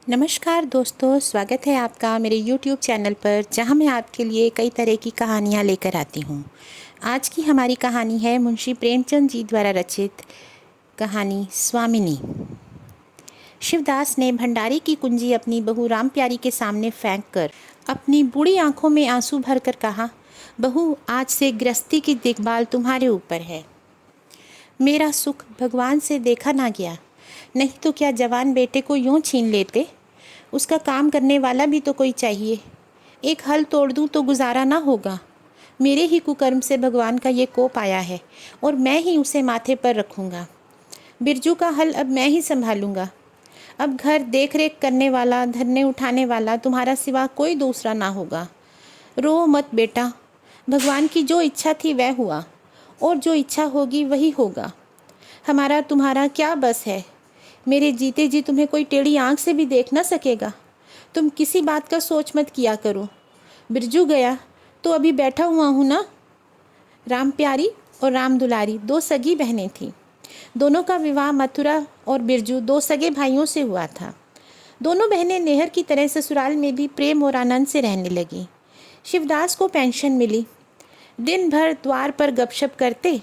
नमस्कार दोस्तों, स्वागत है आपका मेरे YouTube चैनल पर, जहां मैं आपके लिए कई तरह की कहानियां लेकर आती हूं। आज की हमारी कहानी है मुंशी प्रेमचंद जी द्वारा रचित कहानी स्वामिनी। शिवदास ने भंडारी की कुंजी अपनी बहू राम प्यारी के सामने फेंक कर अपनी बूढ़ी आंखों में आंसू भरकर कहा, बहू, आज से गृहस्थी की देखभाल तुम्हारे ऊपर है। मेरा सुख भगवान से देखा ना गया, नहीं तो क्या जवान बेटे को यूं छीन लेते। उसका काम करने वाला भी तो कोई चाहिए। एक हल तोड़ दूं तो गुजारा ना होगा। मेरे ही कुकर्म से भगवान का ये कोप आया है और मैं ही उसे माथे पर रखूंगा। बिरजू का हल अब मैं ही संभालूंगा। अब घर देख रेख करने वाला, धरने उठाने वाला तुम्हारा सिवा कोई दूसरा ना होगा। रो मत बेटा, भगवान की जो इच्छा थी वह हुआ और जो इच्छा होगी वही होगा। हमारा तुम्हारा क्या बस है। मेरे जीते जी तुम्हें कोई टेढ़ी आंख से भी देख ना सकेगा। तुम किसी बात का सोच मत किया करो। बिरजू गया तो अभी बैठा हुआ हूँ ना। राम प्यारी और राम दुलारी दो सगी बहनें थीं। दोनों का विवाह मथुरा और बिरजू दो सगे भाइयों से हुआ था। दोनों बहनें नेहर की तरह ससुराल में भी प्रेम और आनंद से रहने लगी। शिवदास को पेंशन मिली। दिन भर द्वार पर गपशप करते,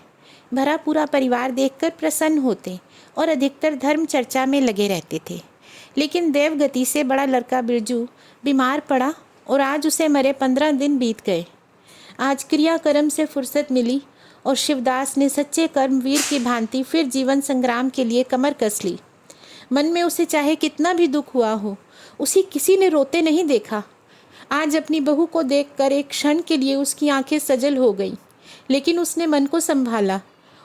भरा पूरा परिवार देखकर प्रसन्न होते और अधिकतर धर्म चर्चा में लगे रहते थे। लेकिन देवगति से बड़ा लड़का बिरजू बीमार पड़ा और आज उसे मरे 15 दिन बीत गए। आज क्रियाकर्म से फुर्सत मिली और शिवदास ने सच्चे कर्मवीर की भांति फिर जीवन संग्राम के लिए कमर कस ली। मन में उसे चाहे कितना भी दुख हुआ हो, उसे किसी ने रोते नहीं देखा। आज अपनी बहू को देखकर एक क्षण के लिए उसकी आंखें सजल हो गई, लेकिन उसने मन को संभाला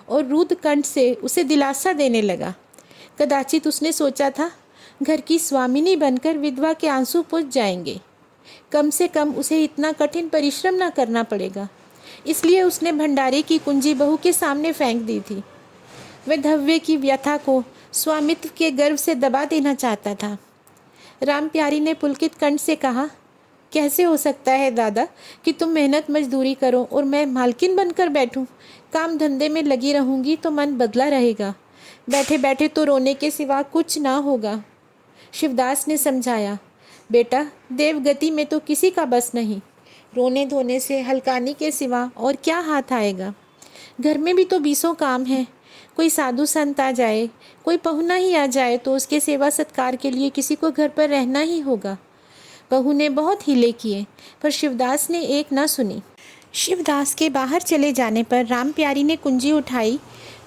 और रुद्ध कंठ से उसे दिलासा देने लगा। कदाचित उसने सोचा था, घर की स्वामिनी बनकर विधवा के आंसू पुछ जाएंगे। कम से कम उसे इतना कठिन परिश्रम न करना पड़ेगा। इसलिए उसने भंडारे की कुंजी बहू के सामने फेंक दी थी। वह धव्य की व्यथा को स्वामित्व के गर्व से दबा देना चाहता था। राम प्यारी ने पुलकित कंठ से कहा, कैसे हो सकता है दादा कि तुम मेहनत मजदूरी करो और मैं मालकिन बनकर बैठूं। काम धंधे में लगी रहूंगी तो मन बदला रहेगा। बैठे बैठे तो रोने के सिवा कुछ ना होगा। शिवदास ने समझाया, बेटा, देवगति में तो किसी का बस नहीं। रोने धोने से हल्कानी के सिवा और क्या हाथ आएगा। घर में भी तो बीसों काम हैं। कोई साधु संत आ जाए, कोई पहुना ही आ जाए तो उसके सेवा सत्कार के लिए किसी को घर पर रहना ही होगा। बहू ने बहुत हीले किए, पर शिवदास ने एक न सुनी। शिवदास के बाहर चले जाने पर राम प्यारी ने कुंजी उठाई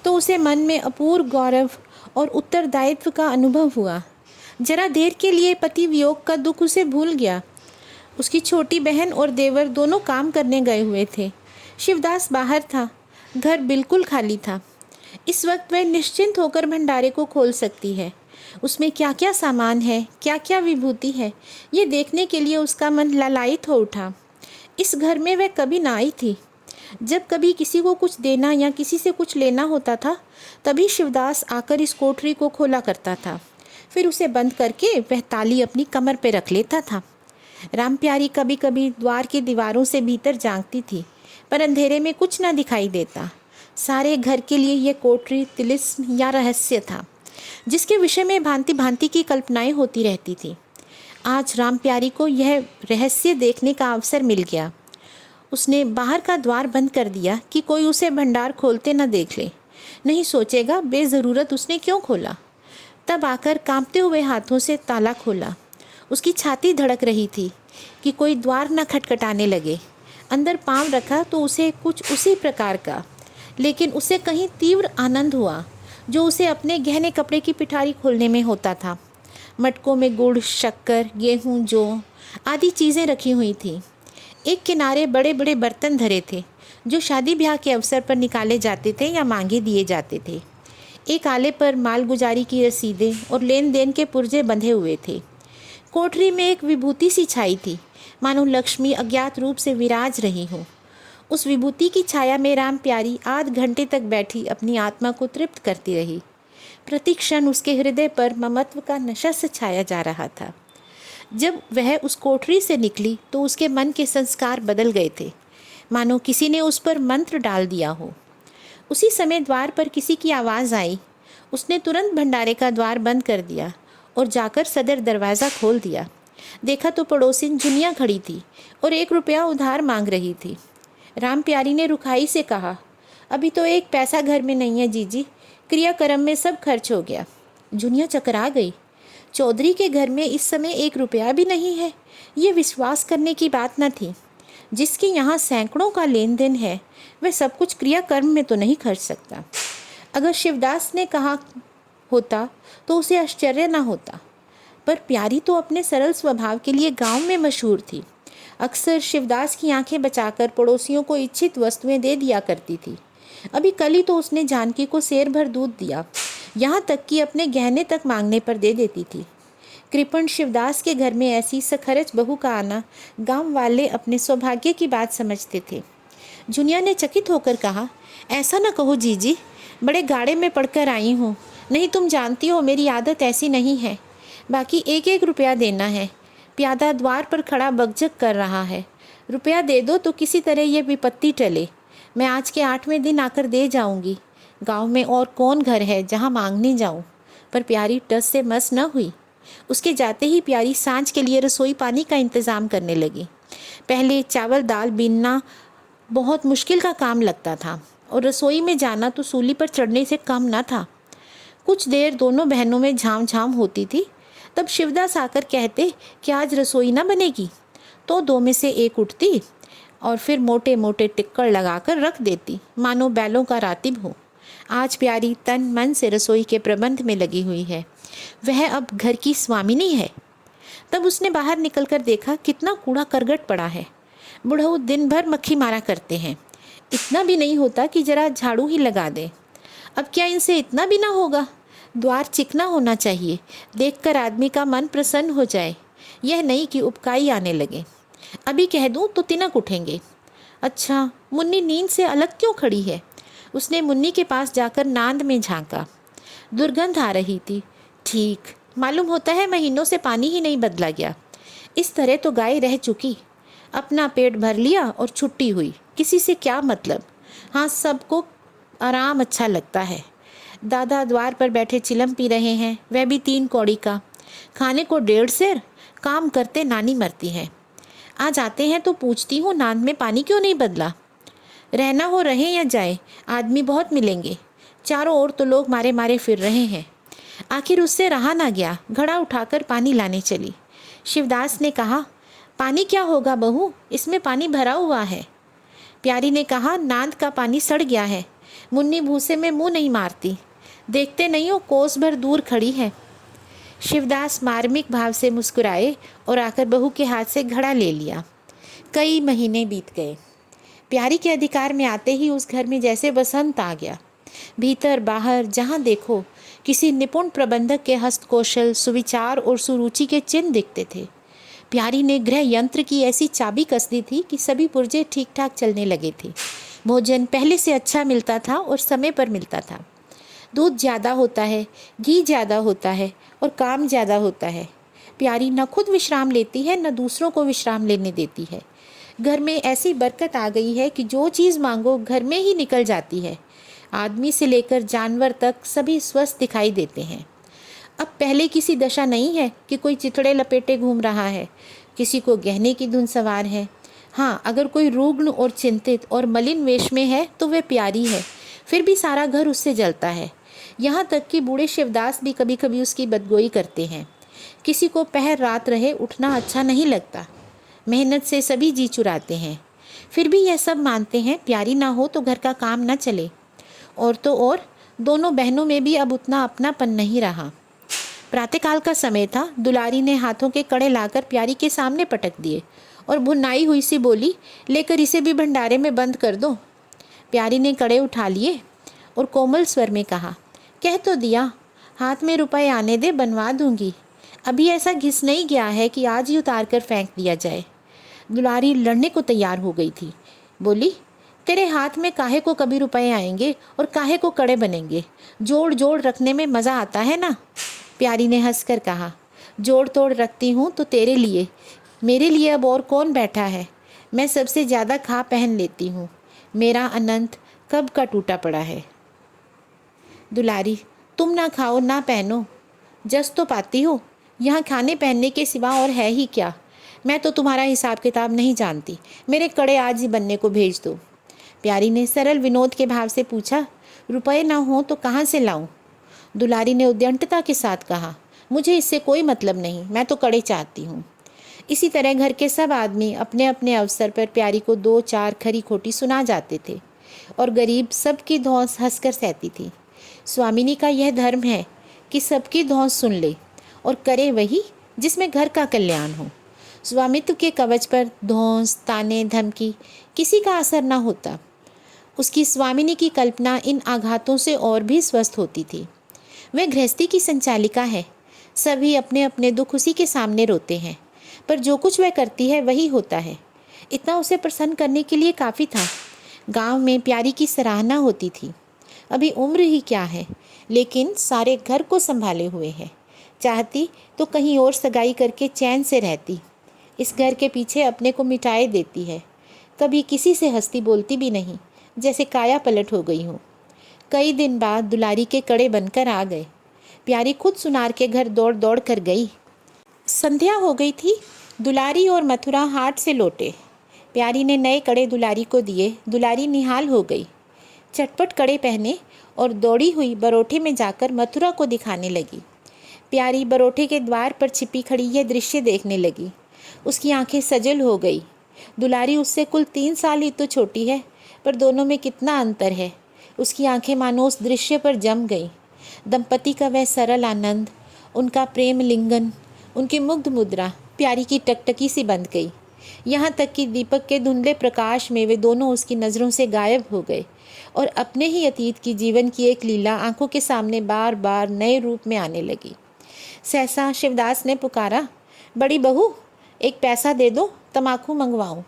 तो उसे मन में अपूर्व गौरव और उत्तरदायित्व का अनुभव हुआ। जरा देर के लिए पति वियोग का दुख उसे भूल गया। उसकी छोटी बहन और देवर दोनों काम करने गए हुए थे। शिवदास बाहर था। घर बिल्कुल खाली था। इस वक्त वह निश्चिंत होकर भंडारे को खोल सकती है। उसमें क्या क्या सामान है, क्या क्या विभूति है, ये देखने के लिए उसका मन ललायित हो उठा। इस घर में वह कभी ना आई थी। जब कभी किसी को कुछ देना या किसी से कुछ लेना होता था, तभी शिवदास आकर इस कोठरी को खोला करता था। फिर उसे बंद करके वह ताली अपनी कमर पे रख लेता था। राम प्यारी कभी कभी द्वार की दीवारों से भीतर झांकती थी, पर अंधेरे में कुछ ना दिखाई देता। सारे घर के लिए यह कोठरी तिलिस्म या रहस्य था, जिसके विषय में भांति भांति की कल्पनाएं होती रहती थी। आज राम प्यारी को यह रहस्य देखने का अवसर मिल गया। उसने बाहर का द्वार बंद कर दिया कि कोई उसे भंडार खोलते न देख ले। नहीं सोचेगा बेज़रूरत उसने क्यों खोला। तब आकर कांपते हुए हाथों से ताला खोला। उसकी छाती धड़क रही थी कि कोई द्वार न खटखटाने लगे। अंदर पांव रखा तो उसे कुछ उसी प्रकार का, लेकिन उसे कहीं तीव्र आनंद हुआ जो उसे अपने गहने कपड़े की पिठारी खोलने में होता था। मटकों में गुड़, शक्कर, गेहूं, जौ आदि चीज़ें रखी हुई थी। एक किनारे बड़े बड़े बर्तन धरे थे जो शादी ब्याह के अवसर पर निकाले जाते थे या मांगे दिए जाते थे। एक आले पर मालगुजारी की रसीदें और लेन देन के पुर्जे बंधे हुए थे। कोठरी में एक विभूति सी छाई थी, मानो लक्ष्मी अज्ञात रूप से विराज रही हो। उस विभूति की छाया में राम प्यारी आध घंटे तक बैठी अपनी आत्मा को तृप्त करती रही। प्रति क्षण उसके हृदय पर ममत्व का नशा से छाया जा रहा था। जब वह उस कोठरी से निकली तो उसके मन के संस्कार बदल गए थे, मानो किसी ने उस पर मंत्र डाल दिया हो। उसी समय द्वार पर किसी की आवाज़ आई। उसने तुरंत भंडारे का द्वार बंद कर दिया और जाकर सदर दरवाज़ा खोल दिया। देखा तो पड़ोसिन जुनिया खड़ी थी और 1 रुपया उधार मांग रही थी। राम प्यारी ने रुखाई से कहा, अभी तो 1 पैसा घर में नहीं है जीजी, क्रियाक्रम में सब खर्च हो गया। जुनिया चकरा गई। चौधरी के घर में इस समय 1 रुपया भी नहीं है, ये विश्वास करने की बात न थी। जिसके यहाँ सैकड़ों का लेन देन है वह सब कुछ क्रियाकर्म में तो नहीं खर्च सकता। अगर शिवदास ने कहा होता तो उसे आश्चर्य न होता, पर प्यारी तो अपने सरल स्वभाव के लिए गांव में मशहूर थी। अक्सर शिवदास की आंखें बचाकर पड़ोसियों को इच्छित वस्तुएं दे दिया करती थी। अभी कल ही तो उसने जानकी को सेर भर दूध दिया, यहाँ तक कि अपने गहने तक मांगने पर दे देती थी। कृपण शिवदास के घर में ऐसी सखरच बहू का आना गांव वाले अपने सौभाग्य की बात समझते थे। जुनिया ने चकित होकर कहा, ऐसा न कहो जीजी, बड़े गाड़े में पड़कर आई हूँ, नहीं तुम जानती हो मेरी आदत ऐसी नहीं है। बाकी 1-1 रुपया देना है। प्यादा द्वार पर खड़ा बकझक कर रहा है। रुपया दे दो तो किसी तरह ये विपत्ति टले। मैं आज के 8वें दिन आकर दे जाऊंगी। गांव में और कौन घर है जहां मांगने जाऊं। पर प्यारी टस से मस न हुई। उसके जाते ही प्यारी सांझ के लिए रसोई पानी का इंतज़ाम करने लगी। पहले चावल दाल बीनना बहुत मुश्किल का काम लगता था और रसोई में जाना तो सूली पर चढ़ने से कम न था। कुछ देर दोनों बहनों में झाम झाम होती थी। तब शिवदास आकर कहते कि आज रसोई ना बनेगी, तो 2 में से 1 उठती और फिर मोटे मोटे टिक्कर लगाकर रख देती, मानो बैलों का रातिब हो। आज प्यारी तन मन से रसोई के प्रबंध में लगी हुई है। वह अब घर की स्वामिनी है। तब उसने बाहर निकलकर देखा कितना कूड़ा करगट पड़ा है। बुढ़ऊ दिन भर मक्खी मारा करते हैं, इतना भी नहीं होता कि जरा झाड़ू ही लगा दे। अब क्या इनसे इतना भी ना होगा? द्वार चिकना होना चाहिए, देखकर आदमी का मन प्रसन्न हो जाए। यह नहीं कि उपकाई आने लगे। अभी कह दूं तो तिनक उठेंगे। अच्छा, मुन्नी नींद से अलग क्यों खड़ी है? उसने मुन्नी के पास जाकर नांद में झांका। दुर्गंध आ रही थी। ठीक, मालूम होता है महीनों से पानी ही नहीं बदला गया। इस तरह तो गाय रह चुकी। अपना पेट भर लिया और छुट्टी हुई। किसी से क्या मतलब? हाँ, सबको आराम अच्छा लगता है। दादा द्वार पर बैठे चिलम पी रहे हैं, वह भी 3 कौड़ी का। खाने को 1.5 सेर, काम करते नानी मरती है। आज आते हैं तो पूछती हूँ नांद में पानी क्यों नहीं बदला। रहना हो रहे या जाए, आदमी बहुत मिलेंगे। चारों ओर तो लोग मारे मारे फिर रहे हैं। आखिर उससे रहा ना गया, घड़ा उठाकर पानी लाने चली। शिवदास ने कहा, पानी क्या होगा बहू, इसमें पानी भरा हुआ है। प्यारी ने कहा, नांद का पानी सड़ गया है। मुन्नी भूसे में मुंह नहीं मारती, देखते नहीं हो कोस भर दूर खड़ी है। शिवदास मार्मिक भाव से मुस्कुराए और आकर बहू के हाथ से घड़ा ले लिया। कई महीने बीत गए। प्यारी के अधिकार में आते ही उस घर में जैसे बसंत आ गया। भीतर बाहर जहाँ देखो किसी निपुण प्रबंधक के हस्तकौशल, सुविचार और सुरुचि के चिन्ह दिखते थे। प्यारी ने गृह यंत्र की ऐसी चाबी कस दी थी कि सभी पुर्जे ठीक ठाक चलने लगे थे। भोजन पहले से अच्छा मिलता था और समय पर मिलता था। दूध ज़्यादा होता है, घी ज़्यादा होता है और काम ज़्यादा होता है। प्यारी न खुद विश्राम लेती है न दूसरों को विश्राम लेने देती है। घर में ऐसी बरकत आ गई है कि जो चीज़ मांगो घर में ही निकल जाती है। आदमी से लेकर जानवर तक सभी स्वस्थ दिखाई देते हैं। अब पहले किसी दशा नहीं है कि कोई चिथड़े लपेटे घूम रहा है, किसी को गहने की धुन सवार है। हाँ, अगर कोई रुग्ण और चिंतित और मलिन वेश में है तो वह प्यारी है, फिर भी सारा घर उससे जलता है। यहाँ तक कि बूढ़े शिवदास भी कभी कभी उसकी बदगोई करते हैं। किसी को पहर रात रहे उठना अच्छा नहीं लगता। मेहनत से सभी जी चुराते हैं, फिर भी यह सब मानते हैं प्यारी ना हो तो घर का काम ना चले। और तो और दोनों बहनों में भी अब उतना अपनापन नहीं रहा। प्रातःकाल का समय था। दुलारी ने हाथों के कड़े लाकर प्यारी के सामने पटक दिए और भुनाई हुई सी बोली, लेकर इसे भी भंडारे में बंद कर दो। प्यारी ने कड़े उठा लिए और कोमल स्वर में कहा, कह तो दिया, हाथ में रुपए आने दे, बनवा दूंगी। अभी ऐसा घिस नहीं गया है कि आज ही उतार कर फेंक दिया जाए। दुलारी लड़ने को तैयार हो गई थी। बोली, तेरे हाथ में काहे को कभी रुपए आएंगे और काहे को कड़े बनेंगे? जोड़ जोड़ रखने में मज़ा आता है ना। प्यारी ने हंसकर कहा, जोड़ तोड़ रखती हूँ तो तेरे लिए, मेरे लिए अब और कौन बैठा है? मैं सबसे ज़्यादा खा पहन लेती हूँ। मेरा अनंत कब का टूटा पड़ा है। दुलारी, तुम ना खाओ ना पहनो, जस तो पाती हो, यहाँ खाने पहनने के सिवा और है ही क्या। मैं तो तुम्हारा हिसाब किताब नहीं जानती, मेरे कड़े आज ही बनने को भेज दो। प्यारी ने सरल विनोद के भाव से पूछा, रुपए ना हो तो कहाँ से लाऊं? दुलारी ने उद्यंटता के साथ कहा, मुझे इससे कोई मतलब नहीं, मैं तो कड़े चाहती हूँ। इसी तरह घर के सब आदमी अपने अपने अवसर पर प्यारी को 2-4 खरी खोटी सुना जाते थे और गरीब सबकी धौंस हंसकर सहती थी। स्वामिनी का यह धर्म है कि सबकी धौंस सुन ले और करे वही जिसमें घर का कल्याण हो। स्वामित्व के कवच पर धौंस, ताने, धमकी किसी का असर न होता। उसकी स्वामिनी की कल्पना इन आघातों से और भी स्वस्थ होती थी। वह गृहस्थी की संचालिका है, सभी अपने अपने दुख उसी के सामने रोते हैं, पर जो कुछ वह करती है वही होता है। इतना उसे प्रसन्न करने के लिए काफ़ी था। गांव में प्यारी की सराहना होती थी। अभी उम्र ही क्या है, लेकिन सारे घर को संभाले हुए है। चाहती तो कहीं और सगाई करके चैन से रहती। इस घर के पीछे अपने को मिटाए देती है। कभी किसी से हंसती बोलती भी नहीं, जैसे काया पलट हो गई हो। कई दिन बाद दुलारी के कड़े बनकर आ गए। प्यारी खुद सुनार के घर दौड़ दौड़ कर गई। संध्या हो गई थी। दुलारी और मथुरा हाट से लौटे। प्यारी ने नए कड़े दुलारी को दिए। दुलारी निहाल हो गई। चटपट कड़े पहने और दौड़ी हुई बरोठे में जाकर मथुरा को दिखाने लगी। प्यारी बरोठे के द्वार पर छिपी खड़ी यह दृश्य देखने लगी। उसकी आंखें सजल हो गई। दुलारी उससे कुल 3 साल ही तो छोटी है, पर दोनों में कितना अंतर है। उसकी आंखें मानो उस दृश्य पर जम गई। दंपति का वह सरल आनंद, उनका प्रेम लिंगन, उनकी मुग्ध मुद्रा प्यारी की टकटकी सी बंध गई। यहाँ तक कि दीपक के धुंधले प्रकाश में वे दोनों उसकी नज़रों से गायब हो गए और अपने ही अतीत की जीवन की एक लीला आंखों के सामने बार बार नए रूप में आने लगी। सहसा शिवदास ने पुकारा, बड़ी बहू, एक पैसा दे दो, तमाकू मंगवाऊं।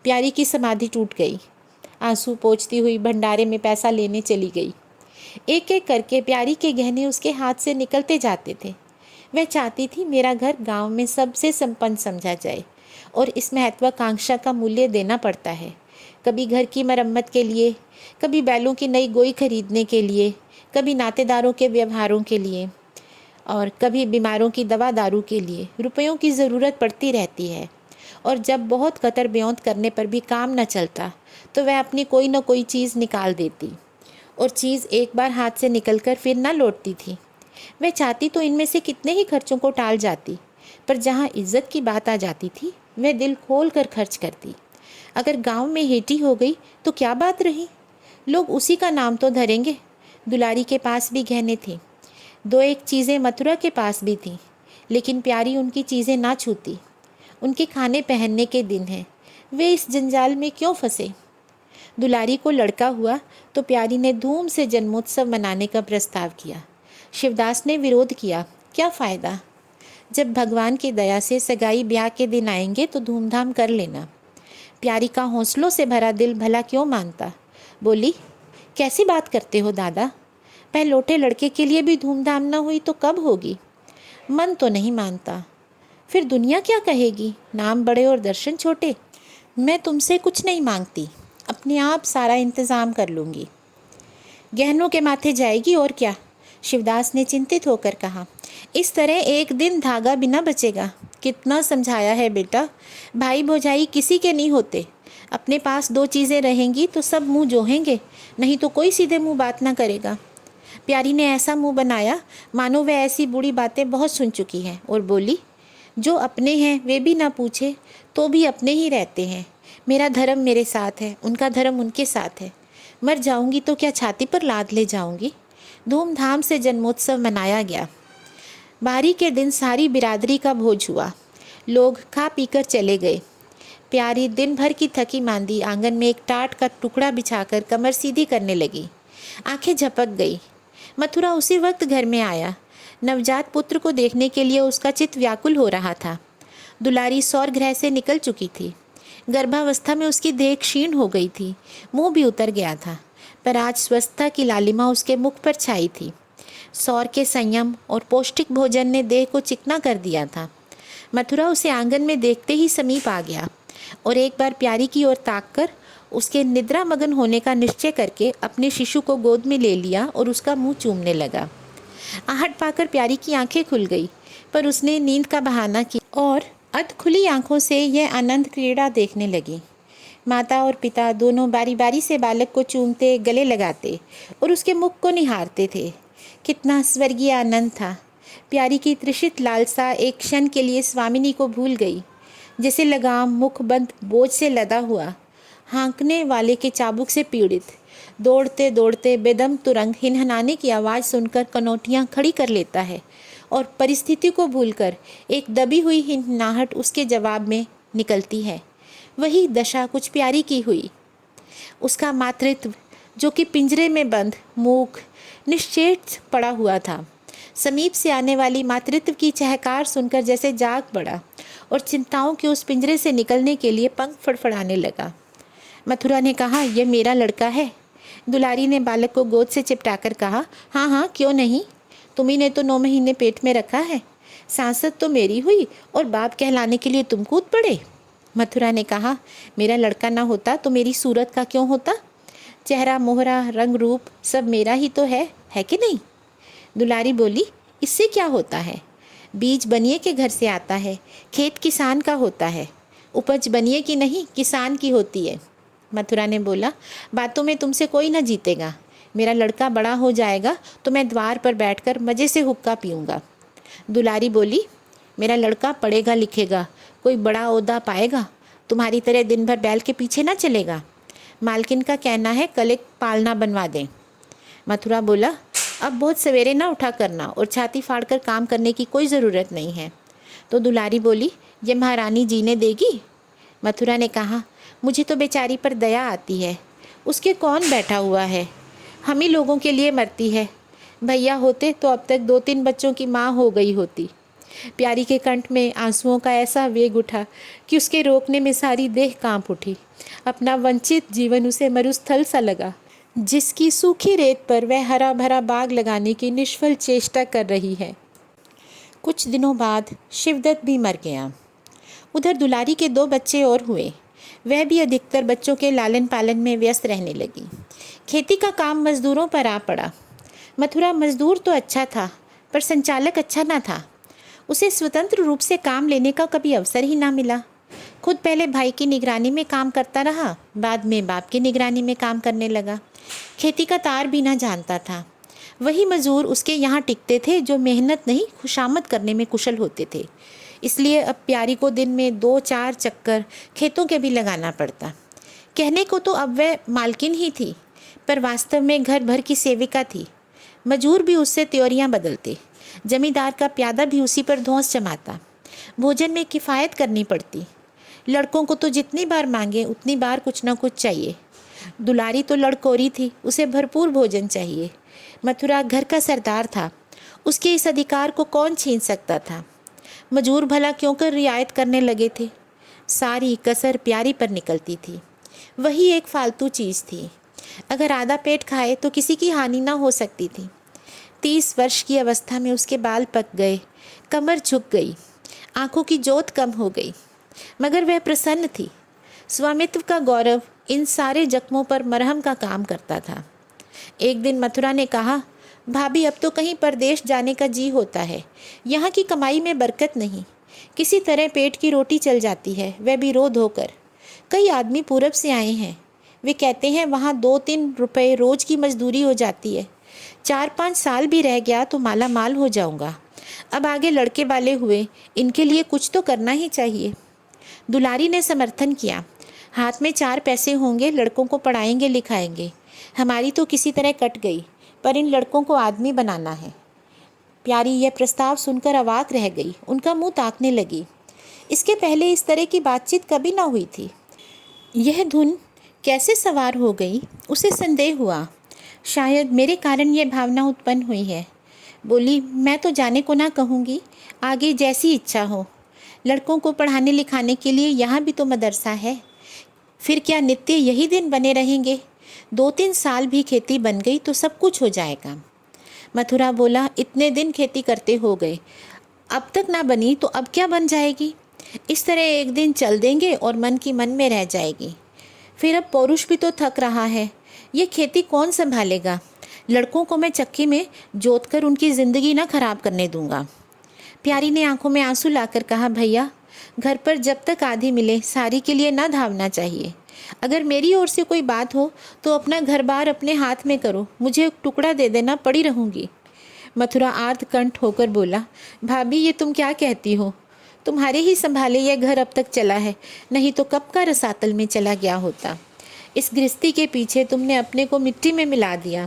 प्यारी की समाधि टूट गई। आंसू पोंछती हुई भंडारे में पैसा लेने चली गई। एक एक करके प्यारी के गहने उसके हाथ से निकलते जाते थे। वह चाहती थी मेरा घर गांव में सबसे संपन्न समझा जाए, और इस महत्वाकांक्षा का मूल्य देना पड़ता है। कभी घर की मरम्मत के लिए, कभी बैलों की नई गोई खरीदने के लिए, कभी नातेदारों के व्यवहारों के लिए, और कभी बीमारों की दवा दारू के लिए रुपयों की ज़रूरत पड़ती रहती है। और जब बहुत कतर ब्योंत करने पर भी काम न चलता तो वह अपनी कोई न कोई चीज़ निकाल देती, और चीज़ एक बार हाथ से निकलकर फिर न लौटती थी। वह चाहती तो इनमें से कितने ही खर्चों को टाल जाती, पर जहाँ इज्जत की बात आ जाती थी वह दिल खोल कर खर्च करती। अगर गांव में हेटी हो गई तो क्या बात रही, लोग उसी का नाम तो धरेंगे। दुलारी के पास भी गहने थे। 2-1 चीज़ें मथुरा के पास भी थीं, लेकिन प्यारी उनकी चीज़ें ना छूती। उनके खाने पहनने के दिन हैं, वे इस जंजाल में क्यों फंसे। दुलारी को लड़का हुआ तो प्यारी ने धूम से जन्मोत्सव मनाने का प्रस्ताव किया। शिवदास ने विरोध किया, क्या फ़ायदा, जब भगवान की दया से सगाई ब्याह के दिन आएंगे तो धूमधाम कर लेना। प्यारी का हौसलों से भरा दिल भला क्यों मानता। बोली, कैसी बात करते हो दादा, पहलौठे लड़के के लिए भी धूमधाम न हुई तो कब होगी। मन तो नहीं मानता, फिर दुनिया क्या कहेगी, नाम बड़े और दर्शन छोटे। मैं तुमसे कुछ नहीं मांगती, अपने आप सारा इंतज़ाम कर लूँगी। गहनों के माथे जाएगी और क्या, शिवदास ने चिंतित होकर कहा। इस तरह एक दिन धागा भी न बचेगा। कितना समझाया है बेटा, भाई भौजाई किसी के नहीं होते। अपने पास 2 चीज़ें रहेंगी तो सब मुंह जोहेंगे, नहीं तो कोई सीधे मुंह बात ना करेगा। प्यारी ने ऐसा मुंह बनाया मानो वह ऐसी बुरी बातें बहुत सुन चुकी हैं, और बोली, जो अपने हैं वे भी ना पूछे तो भी अपने ही रहते हैं। मेरा धर्म मेरे साथ है, उनका धर्म उनके साथ है। मर जाऊंगी तो क्या छाती पर लाद ले जाऊंगी। धूमधाम से जन्मोत्सव मनाया गया। बारी के दिन सारी बिरादरी का भोज हुआ। लोग खा पीकर चले गए। प्यारी दिन भर की थकी मांदी आंगन में एक टाट का टुकड़ा बिछाकर कमर सीधी करने लगी। आंखें झपक गई। मथुरा उसी वक्त घर में आया। नवजात पुत्र को देखने के लिए उसका चित्त व्याकुल हो रहा था। दुलारी सौर ग्रह से निकल चुकी थी। गर्भावस्था में उसकी देह क्षीण हो गई थी, मुंह भी उतर गया था, पर आज स्वस्थता की लालिमा उसके मुख पर छाई थी। सौर के संयम और पौष्टिक भोजन ने देह को चिकना कर दिया था। मथुरा उसे आंगन में देखते ही समीप आ गया और एक बार प्यारी की ओर ताककर उसके निद्रा मगन होने का निश्चय करके अपने शिशु को गोद में ले लिया और उसका मुंह चूमने लगा। आहट पाकर प्यारी की आंखें खुल गई, पर उसने नींद का बहाना किया और अध खुली आंखों से यह आनंद क्रीड़ा देखने लगी। माता और पिता दोनों बारी बारी से बालक को चूमते, गले लगाते और उसके मुख को निहारते थे। कितना स्वर्गीय आनंद था। प्यारी की तृषित लालसा एक क्षण के लिए स्वामिनी को भूल गई। जैसे लगाम मुख बंद बोझ से लदा हुआ, हाँकने वाले के चाबुक से पीड़ित, दौड़ते दौड़ते बेदम तुरंग हिनहनाने की आवाज़ सुनकर कनौटियाँ खड़ी कर लेता है और परिस्थिति को भूलकर एक दबी हुई हिनहनाहट उसके जवाब में निकलती है। वही दशा कुछ प्यारी की हुई। उसका मातृत्व जो कि पिंजरे में बंद, मूक, निश्चेत पड़ा हुआ था, समीप से आने वाली मातृत्व की चहकार सुनकर जैसे जाग पड़ा और चिंताओं के उस पिंजरे से निकलने के लिए पंख फड़फड़ाने लगा। मथुरा ने कहा, यह मेरा लड़का है। दुलारी ने बालक को गोद से चिपटाकर कहा, हाँ हाँ क्यों नहीं, तुम्ही ने तो 9 महीने पेट में रखा है। सांसद तो मेरी हुई और बाप कहलाने के लिए तुम कूद पड़े। मथुरा ने कहा, मेरा लड़का ना होता तो मेरी सूरत का क्यों होता। चेहरा मोहरा रंग रूप सब मेरा ही तो है कि नहीं। दुलारी बोली, इससे क्या होता है, बीज बनिए के घर से आता है, खेत किसान का होता है, उपज बनिए की नहीं किसान की होती है। मथुरा ने बोला, बातों में तुमसे कोई ना जीतेगा। मेरा लड़का बड़ा हो जाएगा तो मैं द्वार पर बैठकर मज़े से हुक्का पीऊँगा। दुलारी बोली, मेरा लड़का पढ़ेगा लिखेगा, कोई बड़ा ओहदा पाएगा, तुम्हारी तरह दिन भर बैल के पीछे ना चलेगा। मालकिन का कहना है कल एक पालना बनवा दें। मथुरा बोला, अब बहुत सवेरे ना उठा करना और छाती फाड़कर काम करने की कोई ज़रूरत नहीं है। तो दुलारी बोली, ये महारानी जीने देगी। मथुरा ने कहा, मुझे तो बेचारी पर दया आती है, उसके कौन बैठा हुआ है, हम ही लोगों के लिए मरती है। भैया होते तो अब तक 2-3 बच्चों की माँ हो गई होती। प्यारी के कंठ में आंसुओं का ऐसा वेग उठा कि उसके रोकने में सारी देह कांप उठी। अपना वंचित जीवन उसे मरुस्थल सा लगा, जिसकी सूखी रेत पर वह हरा भरा बाग लगाने की निष्फल चेष्टा कर रही है। कुछ दिनों बाद शिवदत्त भी मर गया। उधर दुलारी के 2 बच्चे और हुए। वह भी अधिकतर बच्चों के लालन पालन में व्यस्त रहने लगी। खेती का काम मजदूरों पर आ पड़ा। मथुरा मजदूर तो अच्छा था, पर संचालक अच्छा ना था। उसे स्वतंत्र रूप से काम लेने का कभी अवसर ही ना मिला। खुद पहले भाई की निगरानी में काम करता रहा, बाद में बाप की निगरानी में काम करने लगा। खेती का तार भी ना जानता था। वही मजदूर उसके यहाँ टिकते थे जो मेहनत नहीं खुशामद करने में कुशल होते थे। इसलिए अब प्यारी को दिन में 2-4 चक्कर खेतों के भी लगाना पड़ता। कहने को तो अब वह मालकिन ही थी, पर वास्तव में घर भर की सेविका थी। मजूर भी उससे त्योरियां बदलते, जमींदार का प्यादा भी उसी पर धौंस जमाता। भोजन में किफ़ायत करनी पड़ती। लड़कों को तो जितनी बार मांगे उतनी बार कुछ ना कुछ चाहिए। दुलारी तो लड़कोरी थी, उसे भरपूर भोजन चाहिए। मथुरा घर का सरदार था, उसके इस अधिकार को कौन छीन सकता था। मजूर भला क्यों कर रियायत करने लगे थे। सारी कसर प्यारी पर निकलती थी। वही एक फालतू चीज़ थी। अगर आधा पेट खाए तो किसी की हानि ना हो सकती थी। 30 वर्ष की अवस्था में उसके बाल पक गए, कमर झुक गई, आंखों की जोत कम हो गई, मगर वह प्रसन्न थी। स्वामित्व का गौरव इन सारे जख्मों पर मरहम का काम करता था। एक दिन मथुरा ने कहा, भाभी अब तो कहीं परदेश जाने का जी होता है। यहाँ की कमाई में बरकत नहीं, किसी तरह पेट की रोटी चल जाती है, वह भी रो धोकर। कई आदमी पूरब से आए हैं, वे कहते हैं वहाँ 2-3 रुपए रोज़ की मजदूरी हो जाती है। 4-5 साल भी रह गया तो माला माल हो जाऊँगा। अब आगे लड़के वाले हुए, इनके लिए कुछ तो करना ही चाहिए। दुलारी ने समर्थन किया, हाथ में 4 पैसे होंगे, लड़कों को पढ़ाएंगे लिखाएंगे। हमारी तो किसी तरह कट गई, पर इन लड़कों को आदमी बनाना है। प्यारी यह प्रस्ताव सुनकर अवाक रह गई, उनका मुंह ताकने लगी। इसके पहले इस तरह की बातचीत कभी ना हुई थी। यह धुन कैसे सवार हो गई, उसे संदेह हुआ। शायद मेरे कारण यह भावना उत्पन्न हुई है। बोली, मैं तो जाने को ना कहूँगी, आगे जैसी इच्छा हो। लड़कों को पढ़ाने लिखाने के लिए यहाँ भी तो मदरसा है। फिर क्या नित्य यही दिन बने रहेंगे? 2-3 साल भी खेती बन गई तो सब कुछ हो जाएगा। मथुरा बोला, इतने दिन खेती करते हो गए, अब तक ना बनी तो अब क्या बन जाएगी? इस तरह एक दिन चल देंगे और मन की मन में रह जाएगी। फिर अब पौरुष भी तो थक रहा है, ये खेती कौन संभालेगा? लड़कों को मैं चक्की में जोत कर उनकी ज़िंदगी ना खराब करने दूंगा। प्यारी ने आंखों में आंसू लाकर कहा, भैया घर पर जब तक आधी मिले सारी के लिए ना धावना चाहिए। अगर मेरी ओर से कोई बात हो तो अपना घर बार अपने हाथ में करो, मुझे एक टुकड़ा दे देना, पड़ी रहूँगी। मथुरा आर्तकंठ होकर बोला, भाभी ये तुम क्या कहती हो? तुम्हारे ही संभाले यह घर अब तक चला है, नहीं तो कब का रसातल में चला गया होता। इस गृहस्थी के पीछे तुमने अपने को मिट्टी में मिला दिया,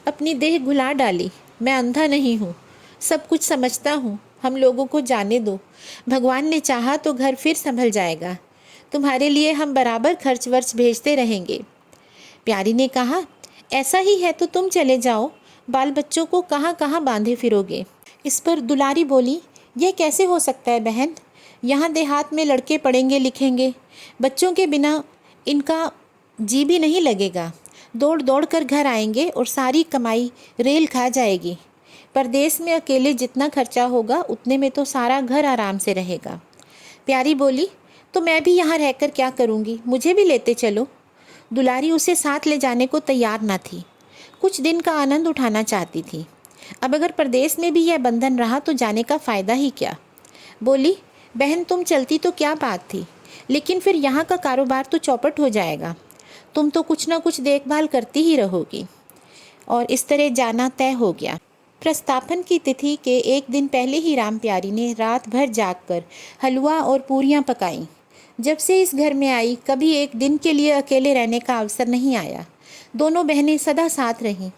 अपनी देह घुला डाली। मैं अंधा नहीं हूँ, सब कुछ समझता हूँ। हम लोगों को जाने दो, भगवान ने चाहा तो घर फिर संभल जाएगा। तुम्हारे लिए हम बराबर खर्च वर्च भेजते रहेंगे। प्यारी ने कहा, ऐसा ही है तो तुम चले जाओ, बाल बच्चों को कहाँ कहाँ बांधे फिरोगे। इस पर दुलारी बोली, यह कैसे हो सकता है बहन? यहाँ देहात में लड़के पढ़ेंगे लिखेंगे, बच्चों के बिना इनका जी भी नहीं लगेगा। दौड़ दौड़ कर घर आएंगे और सारी कमाई रेल खा जाएगी। परदेश में अकेले जितना खर्चा होगा उतने में तो सारा घर आराम से रहेगा। प्यारी बोली, तो मैं भी यहाँ रहकर क्या करूँगी, मुझे भी लेते चलो। दुलारी उसे साथ ले जाने को तैयार न थी, कुछ दिन का आनंद उठाना चाहती थी। अब अगर परदेश में भी यह बंधन रहा तो जाने का फ़ायदा ही क्या। बोली, बहन तुम चलती तो क्या बात थी, लेकिन फिर यहाँ का कारोबार तो चौपट हो जाएगा। तुम तो कुछ ना कुछ देखभाल करती ही रहोगी। और इस तरह जाना तय हो गया। प्रस्थापन की तिथि के एक दिन पहले ही राम प्यारी ने रात भर जागकर हलवा और पूरियां पकाईं। जब से इस घर में आई कभी एक दिन के लिए अकेले रहने का अवसर नहीं आया। दोनों बहनें सदा साथ रहीं।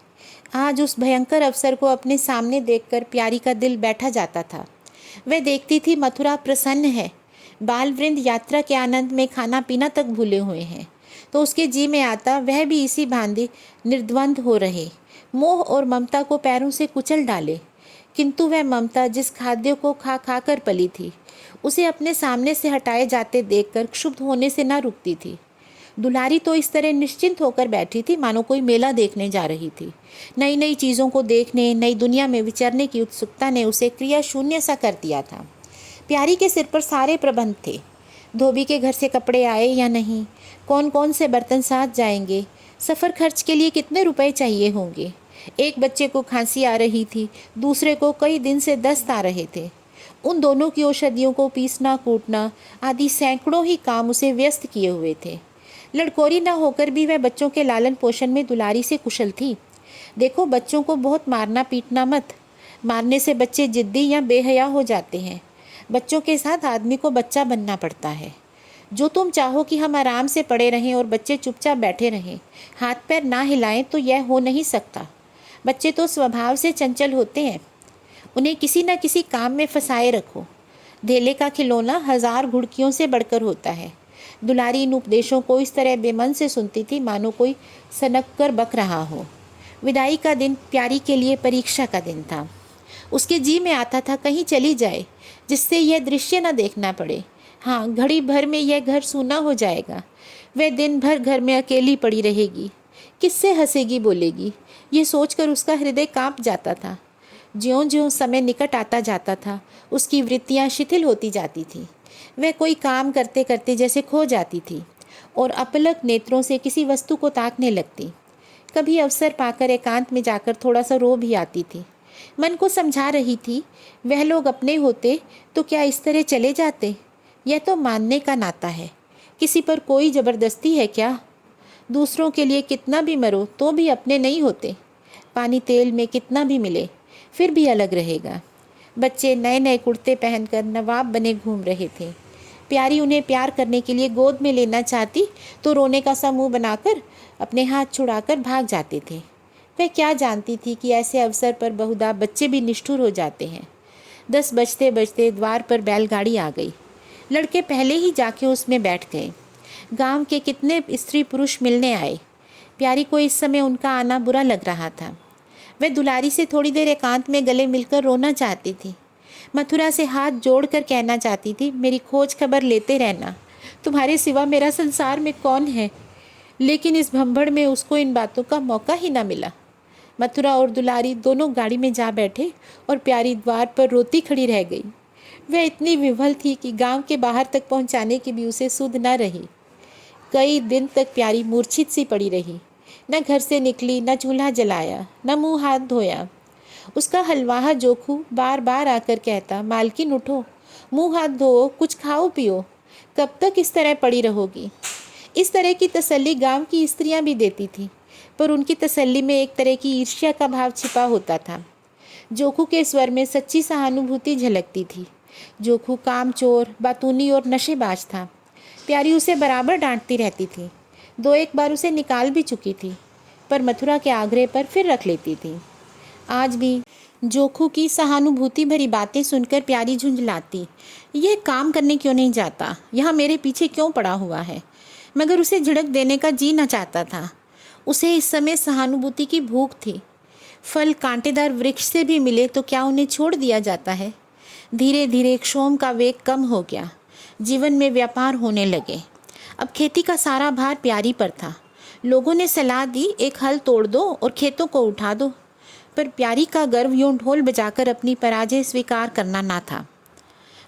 आज उस भयंकर अवसर को अपने सामने देखकर प्यारी का दिल बैठा जाता था। वह देखती थी मथुरा प्रसन्न है, बाल वृंद यात्रा के आनंद में खाना पीना तक भूले हुए हैं, तो उसके जी में आता वह भी इसी भांति निर्द्वंद हो रहे, मोह और ममता को पैरों से कुचल डाले। किंतु वह ममता जिस खाद्य को खा खा कर पली थी, उसे अपने सामने से हटाए जाते देखकर क्षुब्ध होने से न रुकती थी। दुलारी तो इस तरह निश्चिंत होकर बैठी थी मानो कोई मेला देखने जा रही थी। नई नई चीज़ों को देखने, नई दुनिया में विचरने की उत्सुकता ने उसे क्रिया शून्य सा कर दिया था। प्यारी के सिर पर सारे प्रबंध थे। धोबी के घर से कपड़े आए या नहीं, कौन कौन से बर्तन साथ जाएंगे, सफ़र खर्च के लिए कितने रुपए चाहिए होंगे। एक बच्चे को खांसी आ रही थी, दूसरे को कई दिन से दस्त आ रहे थे। उन दोनों की औषधियों को पीसना कूटना आदि सैकड़ों ही काम उसे व्यस्त किए हुए थे। लड़कोरी न होकर भी वह बच्चों के लालन पोषण में दुलारी से कुशल थी। देखो, बच्चों को बहुत मारना पीटना मत, मारने से बच्चे जिद्दी या बेहया हो जाते हैं। बच्चों के साथ आदमी को बच्चा बनना पड़ता है। जो तुम चाहो कि हम आराम से पड़े रहें और बच्चे चुपचाप बैठे रहें, हाथ पैर ना हिलाएं, तो यह हो नहीं सकता। बच्चे तो स्वभाव से चंचल होते हैं, उन्हें किसी न किसी काम में फंसाए रखो। धेले का खिलौना 1000 घुड़कियों से बढ़कर होता है। दुलारी इन उपदेशों को इस तरह बेमन से सुनती थी मानो कोई सनक कर बक रहा हो। विदाई का दिन प्यारी के लिए परीक्षा का दिन था। उसके जी में आता था कहीं चली जाए जिससे यह दृश्य न देखना पड़े। हाँ, घड़ी भर में यह घर सूना हो जाएगा। वह दिन भर घर में अकेली पड़ी रहेगी, किससे हंसेगी बोलेगी, ये सोचकर उसका हृदय कांप जाता था। ज्यों-ज्यों समय निकट आता जाता था उसकी वृत्तियाँ शिथिल होती जाती थी। वह कोई काम करते करते जैसे खो जाती थी और अपलक नेत्रों से किसी वस्तु को ताकने लगती। कभी अवसर पाकर एकांत में जाकर थोड़ा सा रो भी आती थी। मन को समझा रही थी, वह लोग अपने होते तो क्या इस तरह चले जाते। यह तो मानने का नाता है, किसी पर कोई ज़बरदस्ती है क्या। दूसरों के लिए कितना भी मरो तो भी अपने नहीं होते। पानी तेल में कितना भी मिले फिर भी अलग रहेगा। बच्चे नए नए कुर्ते पहनकर नवाब बने घूम रहे थे। प्यारी उन्हें प्यार करने के लिए गोद में लेना चाहती तो रोने का सा मुँह बनाकर अपने हाथ छुड़ाकर भाग जाते थे। वह क्या जानती थी कि ऐसे अवसर पर बहुधा बच्चे भी निष्ठुर हो जाते हैं। 10 बजते बजते द्वार पर बैलगाड़ी आ गई। लड़के पहले ही जाके उसमें बैठ गए। गांव के कितने स्त्री पुरुष मिलने आए। प्यारी को इस समय उनका आना बुरा लग रहा था। वह दुलारी से थोड़ी देर एकांत में गले मिलकर रोना चाहती थी। मथुरा से हाथ जोड़कर कहना चाहती थी, मेरी खोज खबर लेते रहना, तुम्हारे सिवा मेरा संसार में कौन है। लेकिन इस भंभड़ में उसको इन बातों का मौका ही ना मिला। मथुरा और दुलारी दोनों गाड़ी में जा बैठे और प्यारी द्वार पर रोती खड़ी रह गई। वह इतनी विह्वल थी कि गांव के बाहर तक पहुंचाने की भी उसे सुध न रही। कई दिन तक प्यारी मूर्छित सी पड़ी रही। न घर से निकली, न चूल्हा जलाया, न मुंह हाथ धोया। उसका हलवाहा जोखू बार बार आकर कहता, मालकिन उठो, मुंह हाथ धो, कुछ खाओ पियो, कब तक इस तरह पड़ी रहोगी। इस तरह की तसल्ली गांव की स्त्रियां भी देती थीं, पर उनकी तसल्ली में एक तरह की ईर्ष्या का भाव छिपा होता था। जोखू के स्वर में सच्ची सहानुभूति झलकती थी। जोखू कामचोर, बातूनी और नशेबाज था। प्यारी उसे बराबर डांटती रहती थी। 2-1 बार उसे निकाल भी चुकी थी, पर मथुरा के आग्रह पर फिर रख लेती थी। आज भी जोखू की सहानुभूति भरी बातें सुनकर प्यारी झुंझलाती, यह काम करने क्यों नहीं जाता, यहाँ मेरे पीछे क्यों पड़ा हुआ है। मगर उसे झिड़क देने का जी न चाहता था। उसे इस समय सहानुभूति की भूख थी। फल कांटेदार वृक्ष से भी मिले तो क्या उन्हें छोड़ दिया जाता है। धीरे धीरे क्षोभ का वेग कम हो गया। जीवन में व्यापार होने लगे। अब खेती का सारा भार प्यारी पर था। लोगों ने सलाह दी, एक हल तोड़ दो और खेतों को उठा दो, पर प्यारी का गर्व यूं ढोल बजाकर अपनी पराजय स्वीकार करना ना था।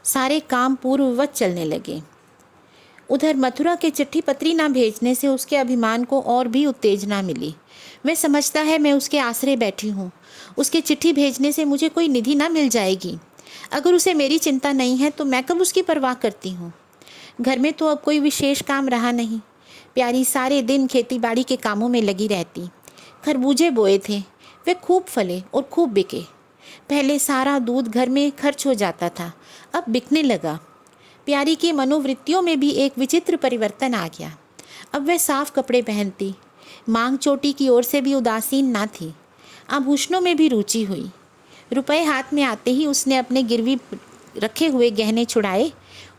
सारे काम पूर्ववत चलने लगे। उधर मथुरा के चिट्ठी पत्री ना भेजने से उसके अभिमान को और भी उत्तेजना मिली। वह समझता है मैं उसके आसरे बैठी हूँ, उसके चिट्ठी भेजने से मुझे कोई निधि ना मिल जाएगी। अगर उसे मेरी चिंता नहीं है तो मैं कब उसकी परवाह करती हूँ। घर में तो अब कोई विशेष काम रहा नहीं। प्यारी सारे दिन खेती बाड़ी के कामों में लगी रहती। खरबूजे बोए थे, वे खूब फले और खूब बिके। पहले सारा दूध घर में खर्च हो जाता था, अब बिकने लगा। प्यारी की मनोवृत्तियों में भी एक विचित्र परिवर्तन आ गया। अब वह साफ कपड़े पहनती, मांग चोटी की ओर से भी उदासीन ना थी। आभूषणों में भी रुचि हुई। रुपए हाथ में आते ही उसने अपने गिरवी रखे हुए गहने छुड़ाए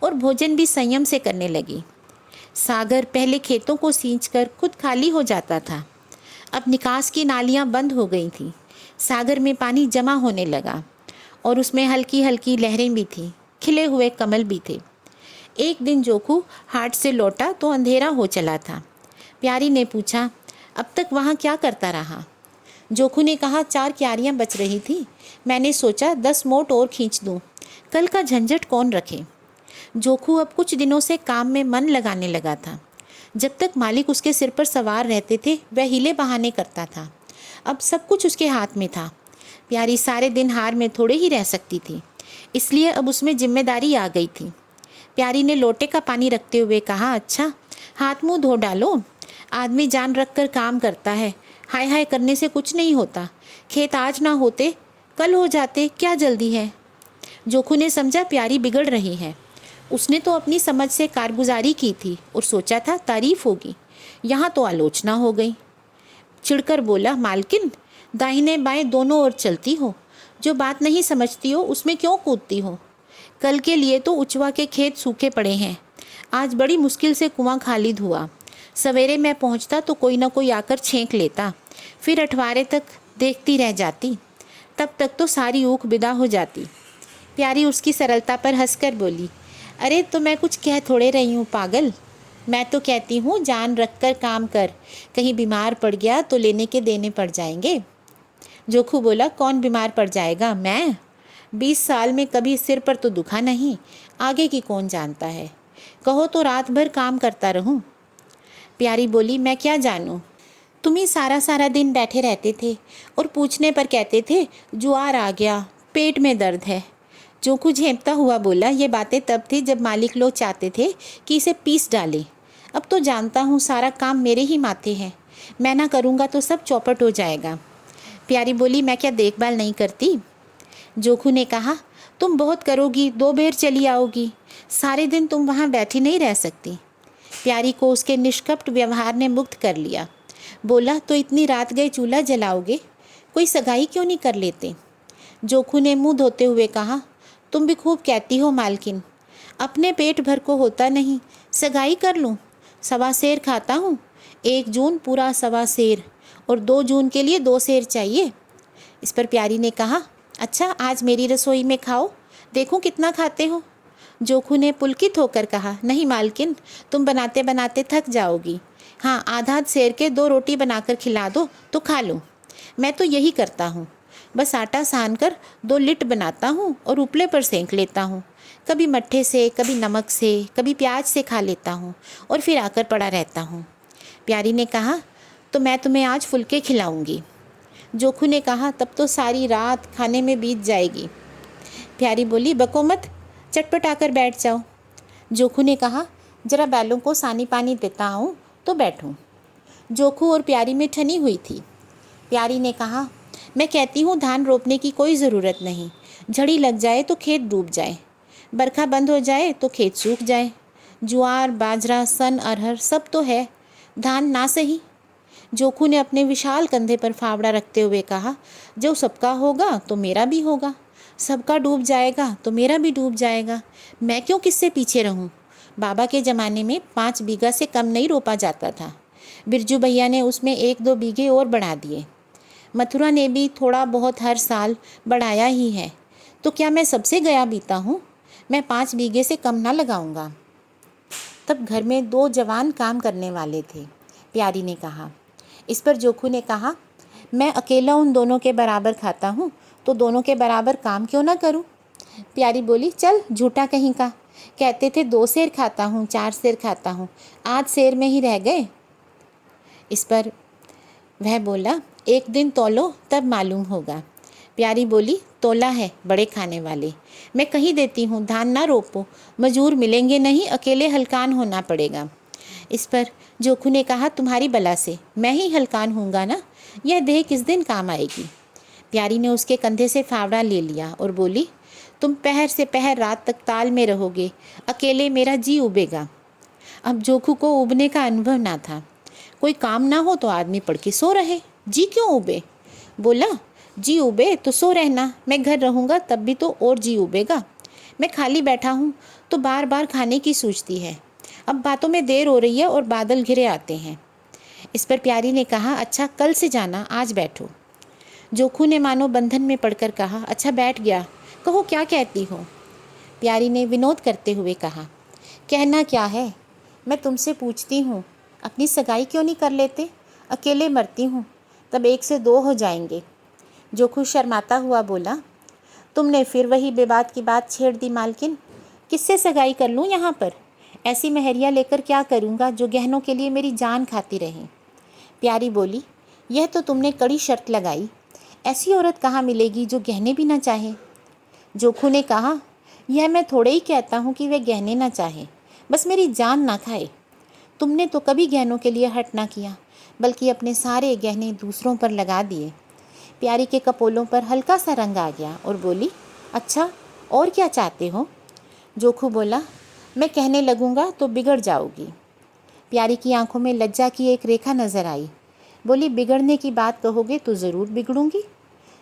और भोजन भी संयम से करने लगी। सागर पहले खेतों को सींचकर खुद खाली हो जाता था, अब निकास की नालियां बंद हो गई थीं। सागर में पानी जमा होने लगा और उसमें हल्की हल्की लहरें भी थीं, खिले हुए कमल भी थे। एक दिन जोखू हाट से लौटा तो अंधेरा हो चला था। प्यारी ने पूछा, अब तक वहाँ क्या करता रहा। जोखू ने कहा, 4 क्यारियाँ बच रही थी, मैंने सोचा 10 मोट और खींच दूँ, कल का झंझट कौन रखे। जोखू अब कुछ दिनों से काम में मन लगाने लगा था। जब तक मालिक उसके सिर पर सवार रहते थे वह हीले बहाने करता था। अब सब कुछ उसके हाथ में था। प्यारी सारे दिन हार में थोड़े ही रह सकती थी, इसलिए अब उसमें जिम्मेदारी आ गई थी। प्यारी ने लोटे का पानी रखते हुए कहा, अच्छा हाथ मुंह धो डालो, आदमी जान रख कर काम करता है, हाय हाय करने से कुछ नहीं होता। खेत आज ना होते कल हो जाते, क्या जल्दी है। जोखू ने समझा प्यारी बिगड़ रही है। उसने तो अपनी समझ से कारगुजारी की थी और सोचा था तारीफ होगी, यहाँ तो आलोचना हो गई। चिढ़कर बोला, मालकिन दाहिने बाएं दोनों ओर चलती हो, जो बात नहीं समझती हो उसमें क्यों कूदती हो। कल के लिए तो उचवा के खेत सूखे पड़े हैं, आज बड़ी मुश्किल से कुआं खाली हुआ। सवेरे मैं पहुंचता तो कोई ना कोई आकर छेंक लेता, फिर अठवारे तक देखती रह जाती, तब तक तो सारी ऊख विदा हो जाती। प्यारी उसकी सरलता पर हंसकर बोली, अरे तो मैं कुछ कह थोड़े रही हूँ पागल, मैं तो कहती हूँ जान रख कर काम कर, कहीं बीमार पड़ गया तो लेने के देने पड़ जाएंगे। जोखू बोला, कौन बीमार पड़ जाएगा, मैं 20 साल में कभी सिर पर तो दुखा नहीं, आगे की कौन जानता है, कहो तो रात भर काम करता रहूं। प्यारी बोली, मैं क्या जानूं, तुम ही सारा सारा दिन बैठे रहते थे और पूछने पर कहते थे जुआर आ गया, पेट में दर्द है। जोखू झेंपता हुआ बोला, ये बातें तब थी जब मालिक लोग चाहते थे कि इसे पीस डालें, अब तो जानता हूँ सारा काम मेरे ही माथे है, मैं ना करूँगा तो सब चौपट हो जाएगा। प्यारी बोली, मैं क्या देखभाल नहीं करती। जोखू ने कहा, तुम बहुत करोगी, 2 बेर चली आओगी, सारे दिन तुम वहाँ बैठी नहीं रह सकती। प्यारी को उसके निष्कपट व्यवहार ने मुक्त कर लिया। बोला, तो इतनी रात गए चूल्हा जलाओगे, कोई सगाई क्यों नहीं कर लेते। जोखू ने मुंह धोते हुए कहा, तुम भी खूब कहती हो मालकिन, अपने पेट भर को होता नहीं, सगाई कर लूँ, 1.25 सेर खाता हूँ, 1 जून पूरा 1.25 सेर और 2 जून के लिए 2 सेर चाहिए। इस पर प्यारी ने कहा, अच्छा आज मेरी रसोई में खाओ, देखो कितना खाते हो। जोखू ने पुलकित होकर कहा, नहीं मालकिन, तुम बनाते बनाते थक जाओगी, हाँ आधा सेर के 2 रोटी बनाकर खिला दो तो खा लूँ। मैं तो यही करता हूँ, बस आटा सान कर 2 लिट बनाता हूँ और उपले पर सेंक लेता हूँ, कभी मट्ठे से, कभी नमक से, कभी प्याज से खा लेता हूँ और फिर आकर पड़ा रहता हूँ। प्यारी ने कहा, तो मैं तुम्हें आज फुलके खिलाऊंगी। जोखू ने कहा, तब तो सारी रात खाने में बीत जाएगी। प्यारी बोली, बको मत, चटपट आकर बैठ जाओ। जोखू ने कहा, जरा बैलों को सानी पानी देता हूँ तो बैठूं। जोखू और प्यारी में ठनी हुई थी। प्यारी ने कहा, मैं कहती हूँ धान रोपने की कोई ज़रूरत नहीं। झड़ी लग जाए तो खेत डूब जाए, बरखा बंद हो जाए तो खेत सूख जाए। ज्वार, बाजरा, सन, अरहर सब तो है, धान ना सही। जोखू ने अपने विशाल कंधे पर फावड़ा रखते हुए कहा, जो सबका होगा तो मेरा भी होगा, सबका डूब जाएगा तो मेरा भी डूब जाएगा। मैं क्यों किससे पीछे रहूं? बाबा के ज़माने में 5 बीघा से कम नहीं रोपा जाता था। बिरजू भैया ने उसमें 1-2 बीघे और बढ़ा दिए। मथुरा ने भी थोड़ा बहुत हर साल बढ़ाया ही है, तो क्या मैं सबसे गया बीता हूँ? मैं 5 बीघे से कम ना लगाऊंगा। तब घर में 2 जवान काम करने वाले थे। प्यारी ने कहा। इस पर जोखू ने कहा, मैं अकेला उन दोनों के बराबर खाता हूँ, तो दोनों के बराबर काम क्यों ना करूँ? प्यारी बोली, चल झूठा कहीं का, कहते थे 2 सेर खाता हूँ, 4 सेर खाता हूँ, आज सेर में ही रह गए। इस पर वह बोला, एक दिन तौलो तब मालूम होगा। प्यारी बोली, तोला है बड़े खाने वाले, मैं कहीं देती हूँ, धान ना रोपो, मजूर मिलेंगे नहीं, अकेले हलकान होना पड़ेगा। इस पर जोखू ने कहा, तुम्हारी बला से मैं ही हलकान हूँगा ना, यह देह किस दिन काम आएगी। प्यारी ने उसके कंधे से फावड़ा ले लिया और बोली, तुम पहर से पहर रात तक ताल में रहोगे, अकेले मेरा जी उबेगा। अब जोखू को उबने का अनुभव ना था। कोई काम ना हो तो आदमी पड़ के सो रहे, जी क्यों उबे। बोला, जी उबे तो सो रहना, मैं घर रहूँगा तब भी तो और जी उबेगा। मैं खाली बैठा हूँ तो बार बार खाने की सूझती है। अब बातों में देर हो रही है और बादल घिरे आते हैं। इस पर प्यारी ने कहा, अच्छा कल से जाना, आज बैठो। जोखू ने मानो बंधन में पड़कर कहा, अच्छा बैठ गया, कहो क्या कहती हो। प्यारी ने विनोद करते हुए कहा, कहना क्या है, मैं तुमसे पूछती हूँ, अपनी सगाई क्यों नहीं कर लेते? अकेले मरती हूँ, तब 1 से 2 हो जाएंगे। जोखू शर्माता हुआ बोला, तुमने फिर वही बेबात की बात छेड़ दी मालकिन, किससे सगाई कर लूँ यहाँ पर? ऐसी मेहरिया लेकर क्या करूँगा जो गहनों के लिए मेरी जान खाती रहे। प्यारी बोली, यह तो तुमने कड़ी शर्त लगाई, ऐसी औरत कहाँ मिलेगी जो गहने भी ना चाहे। जोखू ने कहा, यह मैं थोड़े ही कहता हूँ कि वे गहने ना चाहे, बस मेरी जान ना खाए। तुमने तो कभी गहनों के लिए हट ना किया, बल्कि अपने सारे गहने दूसरों पर लगा दिए। प्यारी के कपोलों पर हल्का सा रंग आ गया और बोली, अच्छा और क्या चाहते हो? जोखू बोला, मैं कहने लगूँगा तो बिगड़ जाओगी। प्यारी की आंखों में लज्जा की एक रेखा नज़र आई। बोली, बिगड़ने की बात कहोगे तो ज़रूर बिगड़ूंगी।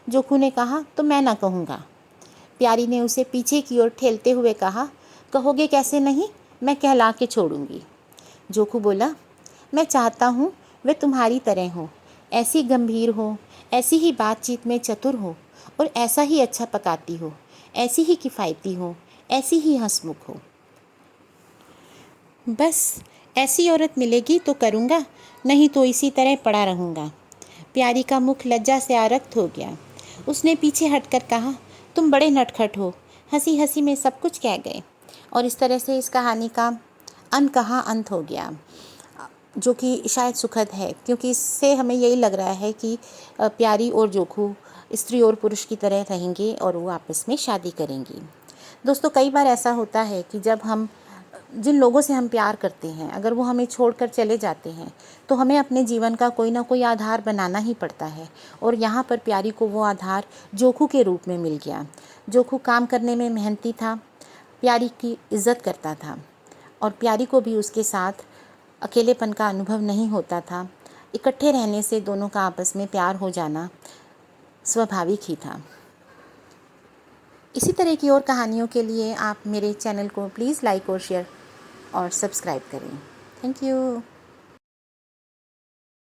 जोखू ने कहा, तो मैं ना कहूँगा। प्यारी ने उसे पीछे की ओर ठेलते हुए कहा, कहोगे कैसे नहीं, मैं कहला के छोड़ूंगी। जोखू बोला, मैं चाहता हूँ वे तुम्हारी तरह हो, ऐसी गंभीर हो, ऐसी ही बातचीत में चतुर हो और ऐसा ही अच्छा पकाती हो, ऐसी ही किफ़ायती हो, ऐसी ही हंसमुख हो। बस ऐसी औरत मिलेगी तो करूँगा, नहीं तो इसी तरह पड़ा रहूँगा। प्यारी का मुख लज्जा से आरक्त हो गया। उसने पीछे हटकर कहा, तुम बड़े नटखट हो, हंसी हंसी में सब कुछ कह गए। और इस तरह से इस कहानी का अनकहा अंत हो गया, जो कि शायद सुखद है, क्योंकि इससे हमें यही लग रहा है कि प्यारी और जोखू स्त्री और पुरुष की तरह रहेंगे और वो आपस में शादी करेंगी। दोस्तों, कई बार ऐसा होता है कि जब हम जिन लोगों से हम प्यार करते हैं, अगर वो हमें छोड़कर चले जाते हैं, तो हमें अपने जीवन का कोई ना कोई आधार बनाना ही पड़ता है। और यहाँ पर प्यारी को वो आधार जोखू के रूप में मिल गया। जोखू काम करने में मेहनती था, प्यारी की इज़्ज़त करता था और प्यारी को भी उसके साथ अकेलेपन का अनुभव नहीं होता था। इकट्ठे रहने से दोनों का आपस में प्यार हो जाना स्वाभाविक ही था। इसी तरह की और कहानियों के लिए आप मेरे चैनल को प्लीज़ लाइक और शेयर और सब्सक्राइब करें। Thank you.